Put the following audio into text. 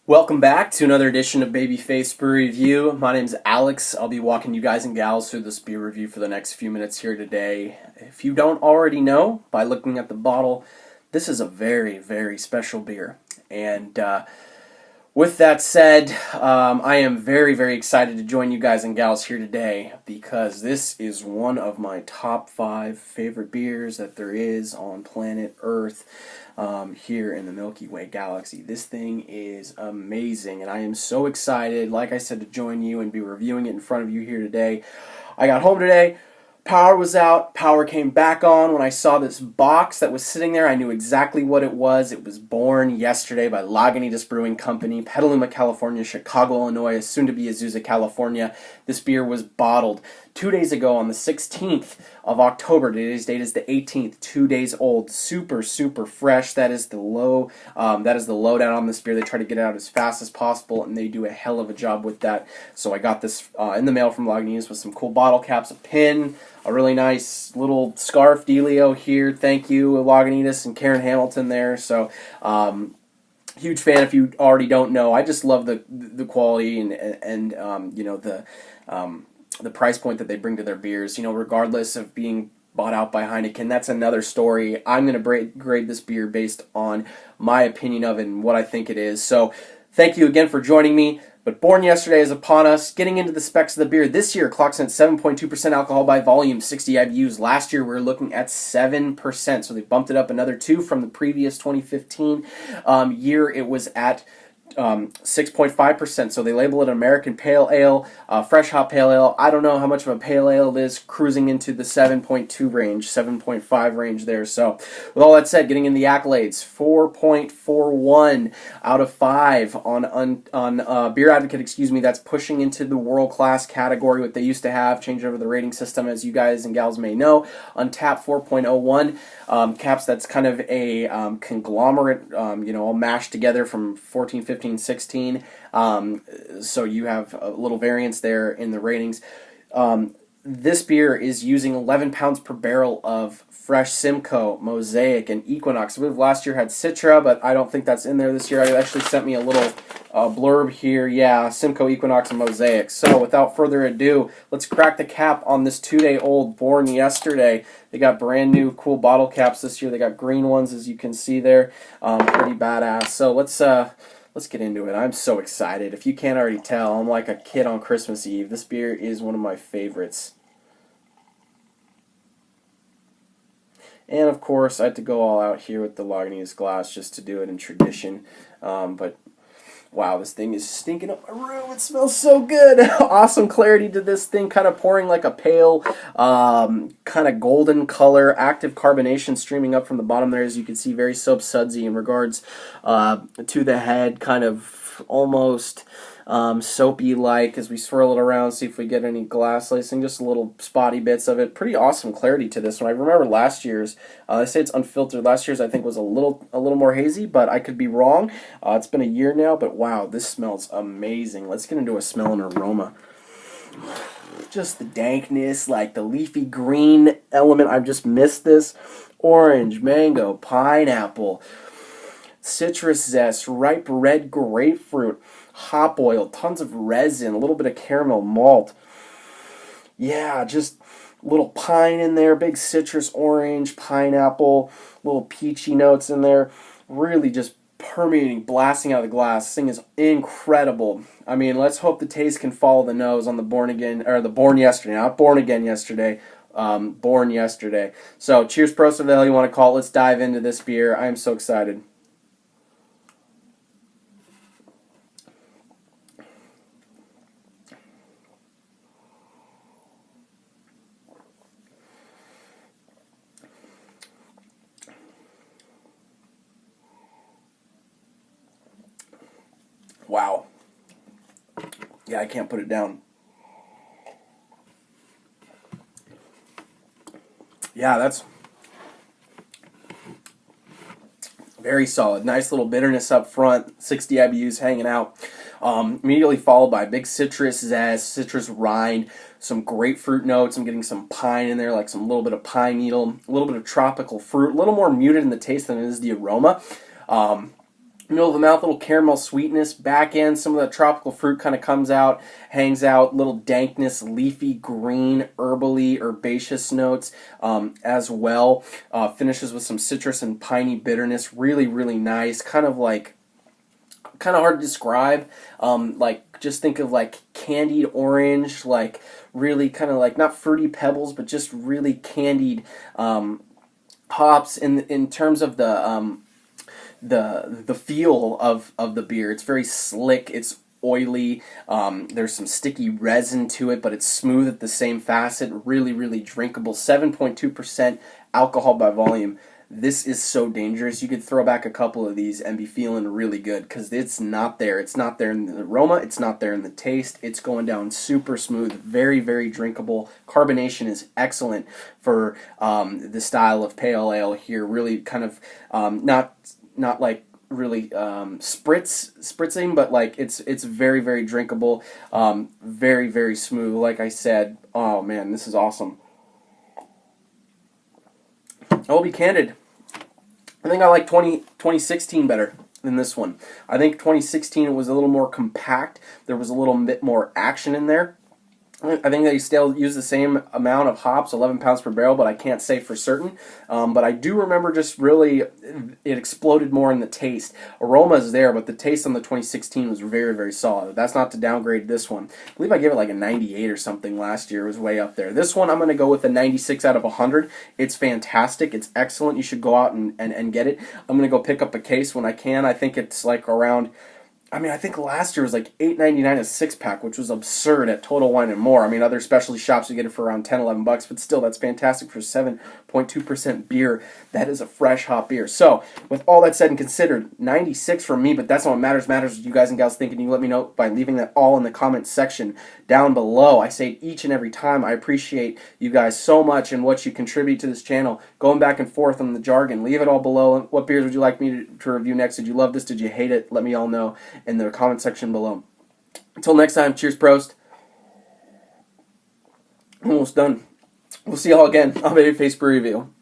Welcome back to another edition of Babyface Brew Review. My name's Alex. I'll be walking you guys and gals through this beer review for the next few minutes here today. If you don't already know by looking at the bottle, this is a very, very special beer. And with that said, I am very, very excited to join you guys and gals here today because this is one of my top 5 favorite beers that there is on planet Earth. Here in the Milky Way galaxy. This thing is amazing, and I am so excited, like I said, to join you and be reviewing it in front of you here today. I got home today, power was out, power came back on. When I saw this box that was sitting there, I knew exactly what it was. It was born yesterday by Lagunitas Brewing Company, Petaluma, California, Chicago, Illinois, soon to be Azusa, California. This beer was bottled 2 days ago on the 16th of October. Today's date is the 18th, 2 days old. Super, super fresh. That is the lowdown on this beer. They try to get it out as fast as possible, and they do a hell of a job with that. So I got this in the mail from Lagunitas with some cool bottle caps, a pin, a really nice little scarf dealio here. Thank you, Lagunitas and Karen Hamilton there. So, huge fan if you already don't know. I just love the quality and the price point that they bring to their beers. You know, regardless of being bought out by Heineken, that's another story. I'm going to grade this beer based on my opinion of it and what I think it is. So, thank you again for joining me. But Born Yesterday is upon us. Getting into the specs of the beer, this year clocks in at 7.2% alcohol by volume, 60 IBUs. Last year we were looking at 7%, so they bumped it up another 2 from the previous 2015 year. It was at 6.5%, so they label it American Pale Ale, Fresh Hop Pale Ale. I don't know how much of a pale ale it is, cruising into the 7.2 range, 7.5 range there. So, with all that said, getting in the accolades, 4.41 out of 5 on Beer Advocate, that's pushing into the world-class category, what they used to have, changed over the rating system, as you guys and gals may know. Untapped, 4.01. Caps, that's kind of a conglomerate, all mashed together from 14, 15, 16. So you have a little variance there in the ratings. This beer is using 11 pounds per barrel of fresh Simcoe, Mosaic, and Equinox. I believe last year had Citra, but I don't think that's in there this year. It actually sent me a little blurb here. Yeah, Simcoe, Equinox, and Mosaic. So without further ado, let's crack the cap on this 2-day-old Born Yesterday. They got brand new cool bottle caps this year. They got green ones, as you can see there. Pretty badass. So let's get into it. I'm so excited. If you can't already tell, I'm like a kid on Christmas Eve. This beer is one of my favorites. And of course, I had to go all out here with the Lagunitas glass just to do it in tradition. But wow, this thing is stinking up my room. It smells so good. Awesome clarity to this thing, kind of pouring like a pale, kind of golden color, active carbonation streaming up from the bottom there, as you can see, very soap sudsy in regards to the head, kind of almost soapy-like as we swirl it around, see if we get any glass lacing, just little spotty bits of it. Pretty awesome clarity to this one. I remember last year's, they say it's unfiltered. Last year's I think was a little more hazy, but I could be wrong. It's been a year now, but wow, this smells amazing. Let's get into a smell and aroma. Just the dankness, like the leafy green element. I've just missed this. Orange, mango, pineapple, citrus zest, ripe red grapefruit, hop oil, tons of resin, a little bit of caramel malt. Yeah, just a little pine in there, big citrus, orange, pineapple, little peachy notes in there. Really just permeating, blasting out of the glass. This thing is incredible. I mean, let's hope the taste can follow the nose on the Born Yesterday, not Born Again Yesterday. Born Yesterday. So, cheers, pros, whatever the hell you want to call it. Let's dive into this beer. I am so excited. Wow. Yeah, I can't put it down. Yeah, that's very solid. Nice little bitterness up front. 60 IBUs hanging out. Immediately followed by big citrus zest, citrus rind, some grapefruit notes. I'm getting some pine in there, like some little bit of pine needle, a little bit of tropical fruit, a little more muted in the taste than it is the aroma. Middle of the mouth, little caramel sweetness. Back end, some of the tropical fruit kind of comes out, hangs out. Little dankness, leafy green, herbally, herbaceous notes as well. Finishes with some citrus and piney bitterness. Really, really nice. Kind of hard to describe. Like, just think of like candied orange, like really kind of like not fruity pebbles, but just really candied hops in terms of the feel of the beer. It's very slick. It's oily. There's some sticky resin to it, but it's smooth at the same facet. Really, really drinkable. 7.2% alcohol by volume. This is so dangerous. You could throw back a couple of these and be feeling really good because it's not there. It's not there in the aroma. It's not there in the taste. It's going down super smooth. Very, very drinkable. Carbonation is excellent for the style of pale ale here. Really kind of not like really spritzing, but like it's very, very drinkable. Very, very smooth. Like I said, oh man, this is awesome. I will be candid. I think I like 2016 better than this one. I think 2016 was a little more compact. There was a little bit more action in there. I think they still use the same amount of hops, 11 pounds per barrel, but I can't say for certain. But I do remember just really it exploded more in the taste. Aroma is there, but the taste on the 2016 was very, very solid. That's not to downgrade this one. I believe I gave it like a 98 or something last year. It was way up there. This one I'm going to go with a 96 out of 100. It's fantastic. It's excellent. You should go out and get it. I'm going to go pick up a case when I can. I think it's like around... I think last year was like $8.99 a six-pack, which was absurd at Total Wine & More. I mean, other specialty shops you get it for around $10, $11, but still, that's fantastic for 7.2% beer. That is a fresh hop beer. So, with all that said and considered, 96 for me, but that's not what matters. Matters what you guys and gals think, and you let me know by leaving that all in the comment section down below. I say it each and every time. I appreciate you guys so much and what you contribute to this channel. Going back and forth on the jargon. Leave it all below. What beers would you like me to review next? Did you love this? Did you hate it? Let me all know in the comment section below. Until next time, cheers, Prost. Almost done. We'll see y'all again on Babyface Brew Review.